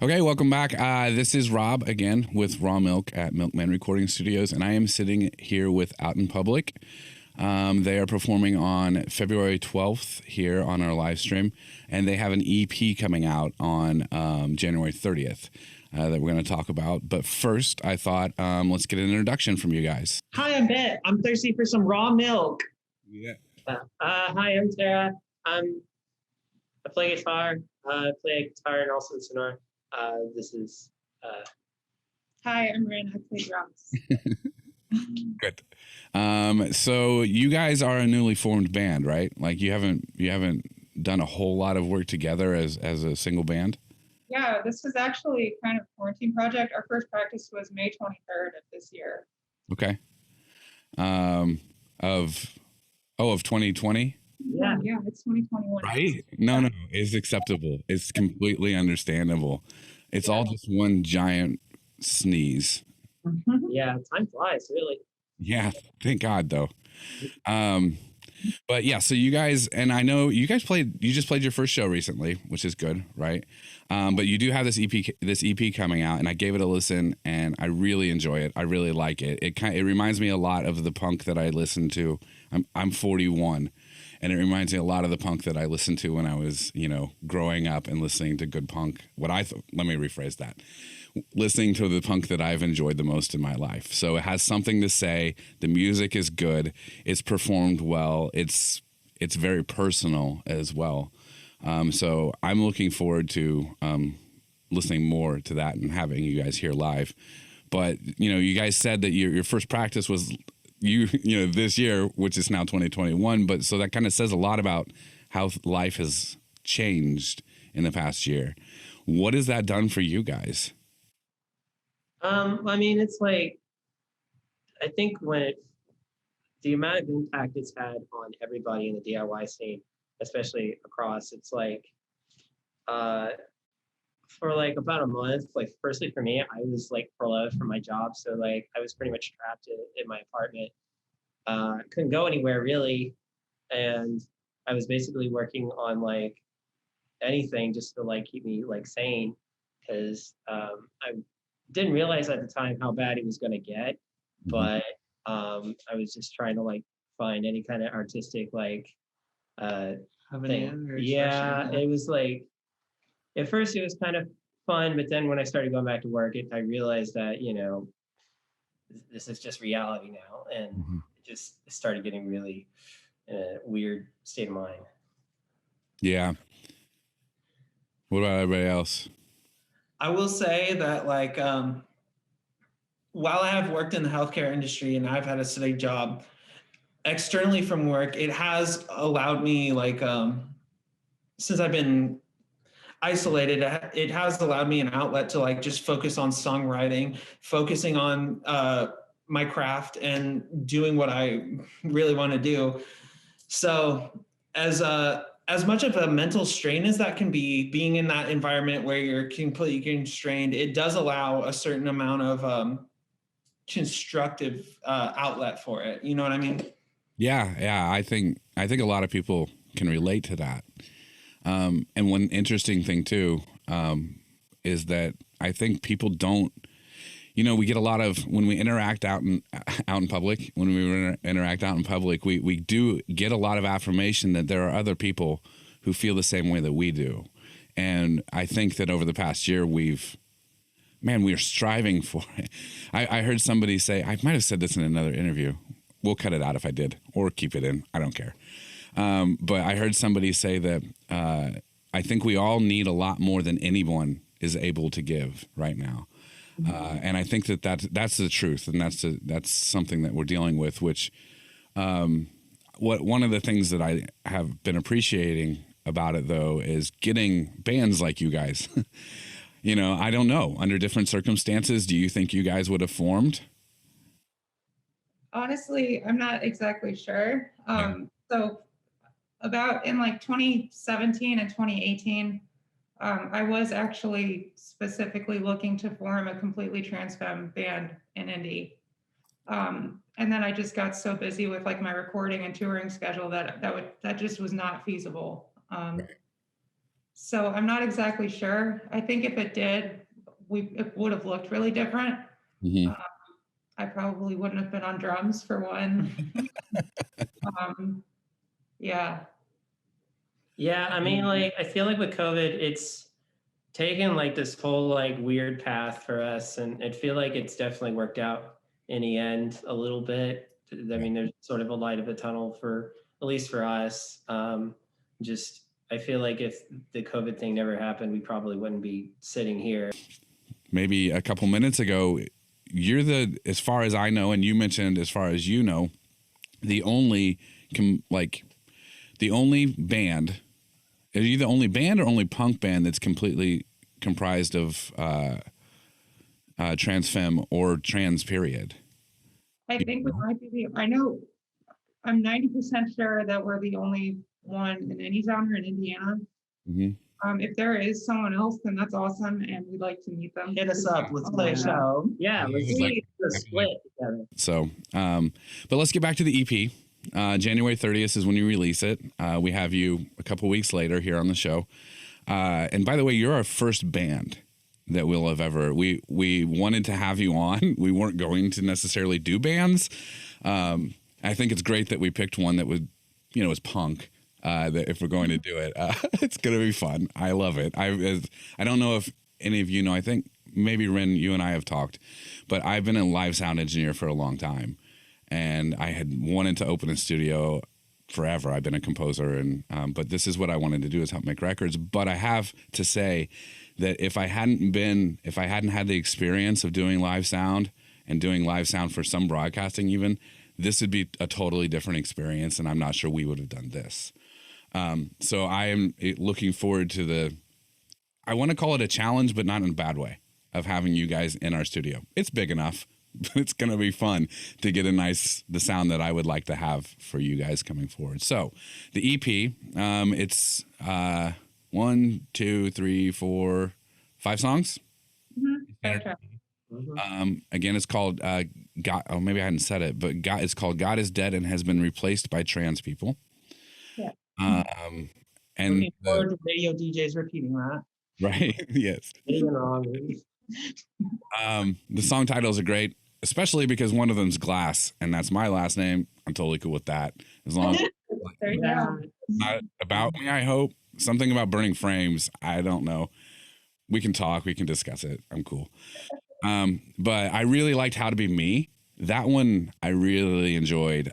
Okay, welcome back. This is Rob again with Raw Milk at Milkman Recording Studios, and I am sitting here with Out in Public. They are performing on February 12th here on our live stream, and they have an EP coming out on January 30th that we're going to talk about. But first, I thought let's get an introduction from you guys. Hi, I'm Bet. I'm thirsty for some raw milk. Yeah. Hi, I'm Tara. I play guitar. I play guitar and also sonora. This is. Hi, I'm Rin. I play drums. Good. So you guys are a newly formed band, right? Like you haven't done a whole lot of work together as a single band? Yeah, this is actually kind of a quarantine project. Our first practice was May 23rd of this year. Okay. Of 2020? Yeah, it's 2021. Right? No, it's acceptable. It's completely understandable. It's all just one giant sneeze. Yeah, time flies, really. Yeah, thank God though. But yeah, so you guys, and I know you just played your first show recently, which is good, right? But you do have this EP coming out, and I gave it a listen, and I really enjoy it. I really like it. It reminds me a lot of the punk that I listened to. I'm 41, and it reminds me a lot of the punk that I listened to when I was, growing up and listening to good punk. Let me rephrase that. Listening to the punk that I've enjoyed the most in my life. So it has something to say. The music is good. It's performed well. It's very personal as well. So I'm looking forward to listening more to that and having you guys here live. But you guys said that your first practice was this year, which is now 2021. But so that kind of says a lot about how life has changed in the past year. What has that done for you guys? I mean, it's like, I think the amount of impact it's had on everybody in the DIY scene, especially across, it's like, for like about a month, like personally for me, I was like furloughed from my job. So like, I was pretty much trapped in my apartment. Couldn't go anywhere really. And I was basically working on like anything just to like keep me like sane. Cause I didn't realize at the time how bad it was going to get, but I was just trying to like find any kind of artistic like thing. Yeah, it was like at first it was kind of fun, but then when I started going back to work, I realized that this is just reality now, and it just started getting really weird state of mind. Yeah. What about everybody else? I will say that like while I have worked in the healthcare industry and I've had a steady job externally from work, it has allowed me like since I've been isolated, it has allowed me an outlet to like just focus on songwriting, focusing on my craft and doing what I really want to do. So as much of a mental strain as that can be, being in that environment where you're completely constrained, it does allow a certain amount of constructive outlet for it. You know what I mean? Yeah. I think a lot of people can relate to that. And one interesting thing too is that I think people don't. We get a lot of when we interact out in public. When we interact out in public, we do get a lot of affirmation that there are other people who feel the same way that we do. And I think that over the past year, we are striving for it. I heard somebody say, I might have said this in another interview. We'll cut it out if I did, or keep it in. I don't care. But I heard somebody say that I think we all need a lot more than anyone is able to give right now. And I think that's the truth, and that's something that we're dealing with. Which, one of the things that I have been appreciating about it though is getting bands like you guys. I don't know, under different circumstances, do you think you guys would have formed? Honestly, I'm not exactly sure. So about in like 2017 and 2018. I was actually specifically looking to form a completely trans femme band in Indy. And then I just got so busy with like my recording and touring schedule that just was not feasible. So I'm not exactly sure. I think if it did, it would have looked really different. Mhm. I probably wouldn't have been on drums for one. um, yeah. Yeah, I mean, like, I feel like with COVID, it's taken like this whole like weird path for us, and I feel like it's definitely worked out in the end a little bit. I mean, there's sort of a light of the tunnel for at least for us. Just I feel like if the COVID thing never happened, we probably wouldn't be sitting here. Maybe a couple minutes ago, you're as far as I know, and you mentioned as far as you know, the only the only band. Are you the only band or only punk band that's completely comprised of trans femme or trans period? I think we might be I know I'm 90% sure that we're the only one in any genre in Indiana. Mm-hmm. If there is someone else, then that's awesome, and we'd like to meet them. Hit us up. Let's play a show. Yeah, let's like a split together. So, but let's get back to the EP. January 30th is when you release it. We have you a couple weeks later here on the show. And by the way, you're our first band that we'll have ever. We wanted to have you on. We weren't going to necessarily do bands. I think it's great that we picked one that would, is punk. That if we're going to do it, it's going to be fun. I love it. I don't know if any of you know. I think maybe Ren, you and I have talked, but I've been a live sound engineer for a long time. And I had wanted to open a studio forever. I've been a composer, and but this is what I wanted to do, is help make records. But I have to say that if I hadn't had the experience of doing live sound and doing live sound for some broadcasting even, this would be a totally different experience, and I'm not sure we would have done this. So I am looking forward to I want to call it a challenge, but not in a bad way, of having you guys in our studio. It's big enough. But it's going to be fun to get the sound that I would like to have for you guys coming forward. So the EP, it's 1, 2, 3, 4, 5 songs. Mm-hmm. Again, it's called God. Oh, maybe I hadn't said it, but it's called God is Dead and Has Been Replaced by Trans People. Yeah. And Looking forward to radio DJs repeating that. Right. Yes. The song titles are great, especially because one of them's Glass, and that's my last name. I'm totally cool with that. As long as There you go. not about me, I hope. Something about burning frames. I don't know. We can talk. We can discuss it. I'm cool. But I really liked How to Be Me. That one I really enjoyed.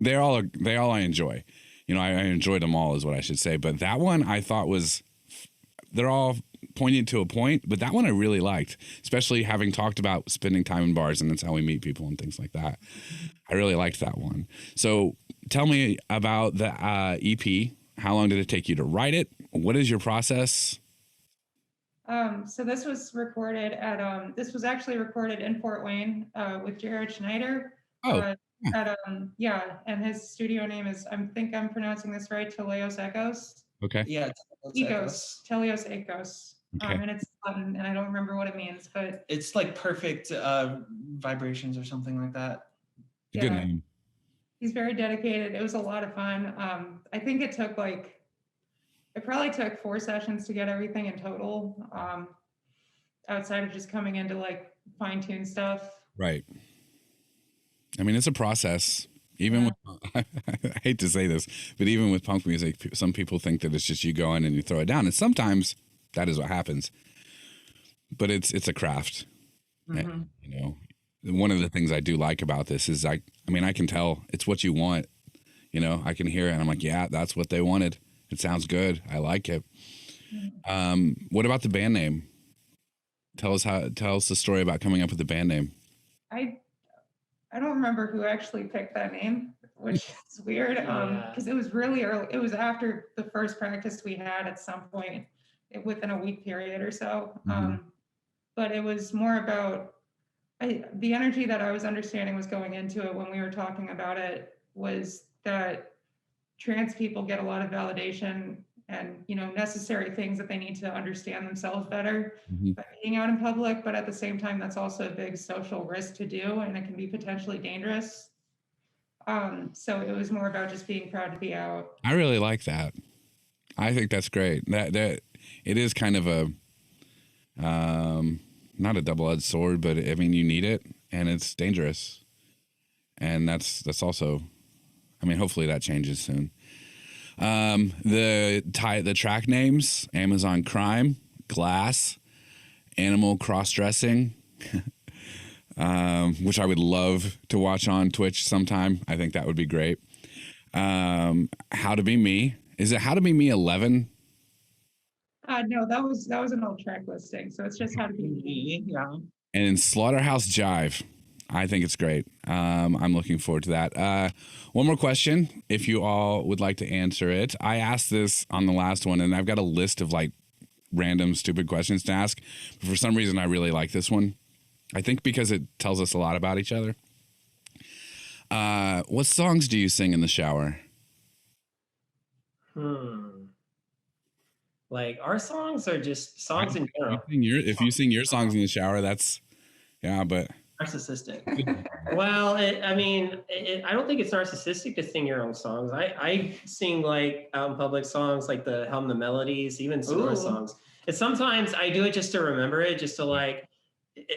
They all I enjoy. I enjoyed them all, is what I should say. But that one I thought they're all pointed to a point, but that one I really liked, especially having talked about spending time in bars and that's how we meet people and things like that. I really liked that one. So tell me about the EP. How long did it take you to write it? What is your process? So this was actually recorded in Fort Wayne with Jared Schneider. Oh, And his studio name is, I think I'm pronouncing this right, Teleos Echos. okay. Yeah, Teleos Echos. Okay. And it's Latin, and I don't remember what it means, but it's like perfect vibrations or something like that. Good name. He's very dedicated. It was a lot of fun. I think it probably took 4 sessions to get everything in total, outside of just coming in to like fine tune stuff. Right. I mean, it's a process. Even with, I hate to say this, but even with punk music, some people think that it's just you go in and you throw it down, and sometimes that is what happens. But it's a craft. Mm-hmm. And, one of the things I do like about this is I can tell it's what you want. I can hear it, and I'm like, yeah, that's what they wanted. It sounds good. I like it. What about the band name? Tell us the story about coming up with the band name. I don't remember who actually picked that name, which is weird, because it was really early. It was after the first practice we had at some point within a week period or so. Mm-hmm. But it was more about the energy that I was understanding was going into it when we were talking about it was that trans people get a lot of validation and necessary things that they need to understand themselves better by being out in public, but at the same time that's also a big social risk to do, and it can be potentially dangerous. So it was more about just being proud to be out. I really like that. I think that's great. That it is kind of a not a double-edged sword, but I mean you need it and it's dangerous. And that's also, I mean, hopefully that changes soon. The track names: Amazon Crime, Glass, Animal Cross-Dressing, which I would love to watch on Twitch sometime. I think that would be great. How to Be Me. Is it How to Be Me 11? No, that was an old track listing. So it's just How to Be Me. Yeah. And in Slaughterhouse Jive. I think it's great. I'm looking forward to that. One more question, if you all would like to answer it. I asked this on the last one, and I've got a list of like random stupid questions to ask. But for some reason, I really like this one. I think because it tells us a lot about each other. What songs do you sing in the shower? Like our songs are just songs in general. If you sing your songs in the shower, that's, yeah, but. Narcissistic. Well, I don't think it's narcissistic to sing your own songs. I sing like out in public songs, like the hum the melodies, even Sonora songs. And sometimes I do it just to remember it, just to like.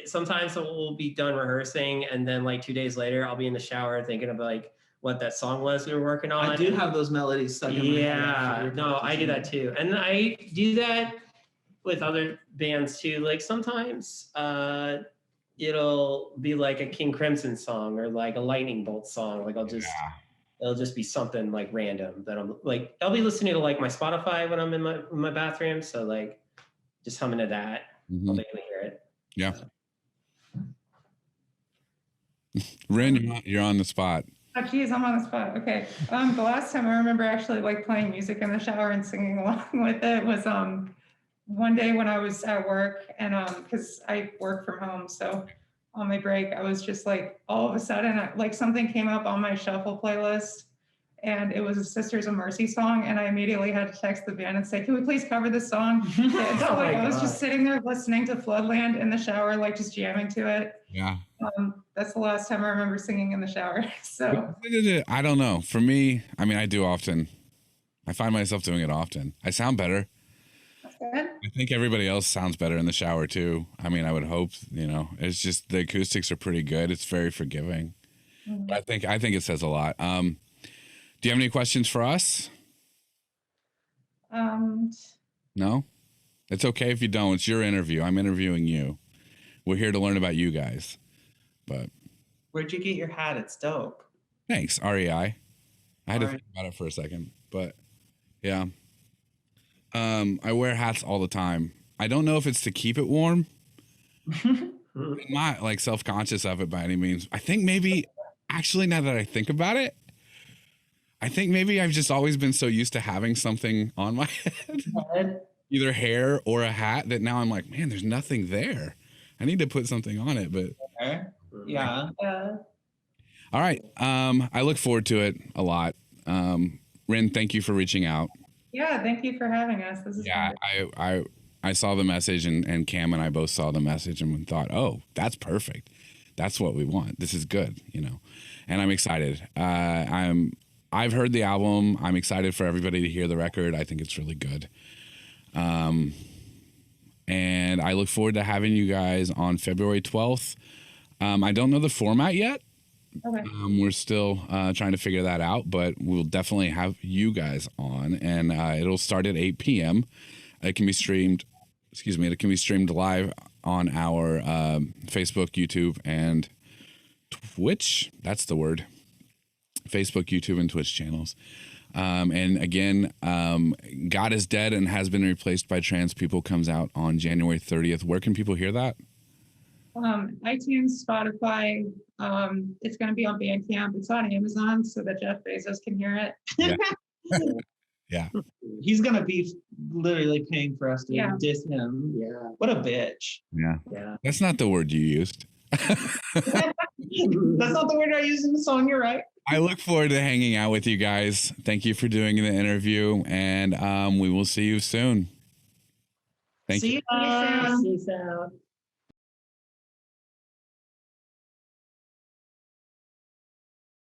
Sometimes we'll be done rehearsing, and then like 2 days later, I'll be in the shower thinking of like what that song was we were working on. I do have those melodies stuck in my head. Yeah, no, I do that too, and I do that with other bands too. Like sometimes. It'll be like a King Crimson song or like a Lightning Bolt song. Like it'll just be something like random that I'm like, I'll be listening to like my Spotify when I'm in my bathroom. So like just humming to that. I'll be able to hear it. Yeah. Ren, you're on the spot. Oh, geez, I'm on the spot. Okay. The last time I remember actually like playing music in the shower and singing along with it was one day when I was at work, and because I work from home, so on my break I was just like all of a sudden like something came up on my shuffle playlist, and it was a Sisters of Mercy song, and I immediately had to text the band and say, "Can we please cover this song?" And so like I was just sitting there listening to Floodland in the shower, like just jamming to it. Yeah. That's the last time I remember singing in the shower. So I don't know. For me, I mean, I do often. I find myself doing it often. I sound better. good. I think everybody else sounds better in the shower too. I mean, I would hope, it's just the acoustics are pretty good. It's very forgiving. Mm-hmm. I think it says a lot. Do you have any questions for us? No? It's okay if you don't. It's your interview. I'm interviewing you. We're here to learn about you guys. But where'd you get your hat? It's dope. Thanks, REI. I had to think about it for a second, but yeah. I wear hats all the time. I don't know if it's to keep it warm. I'm not like self-conscious of it by any means. I think maybe, actually, now that I think about it, I think maybe I've just always been so used to having something on my head, either hair or a hat, that now I'm like, man, there's nothing there. I need to put something on it, but yeah. All right. I look forward to it a lot. Rin, thank you for reaching out. Yeah, thank you for having us. This is fun. I saw the message, and Cam and I both saw the message and thought, oh, that's perfect. That's what we want. This is good, and I'm excited. I've heard the album. I'm excited for everybody to hear the record. I think it's really good. And I look forward to having you guys on February 12th. I don't know the format yet. Okay. We're still trying to figure that out, but we'll definitely have you guys on, and it'll start at 8 p.m. It can be streamed. It can be streamed live on our Facebook, YouTube, and Twitch. That's the word. Facebook, YouTube, and Twitch channels. And again, God is Dead and Has Been Replaced by Trans People comes out on January 30th. Where can people hear that? iTunes, Spotify. It's going to be on Bandcamp. It's on Amazon so that Jeff Bezos can hear it. Yeah. Yeah. He's going to be literally paying for us to diss him. Yeah. What a bitch. Yeah. That's not the word you used. That's not the word I used in the song. You're right. I look forward to hanging out with you guys. Thank you for doing the interview, and we will see you soon. Thank you. See you soon. Peace out.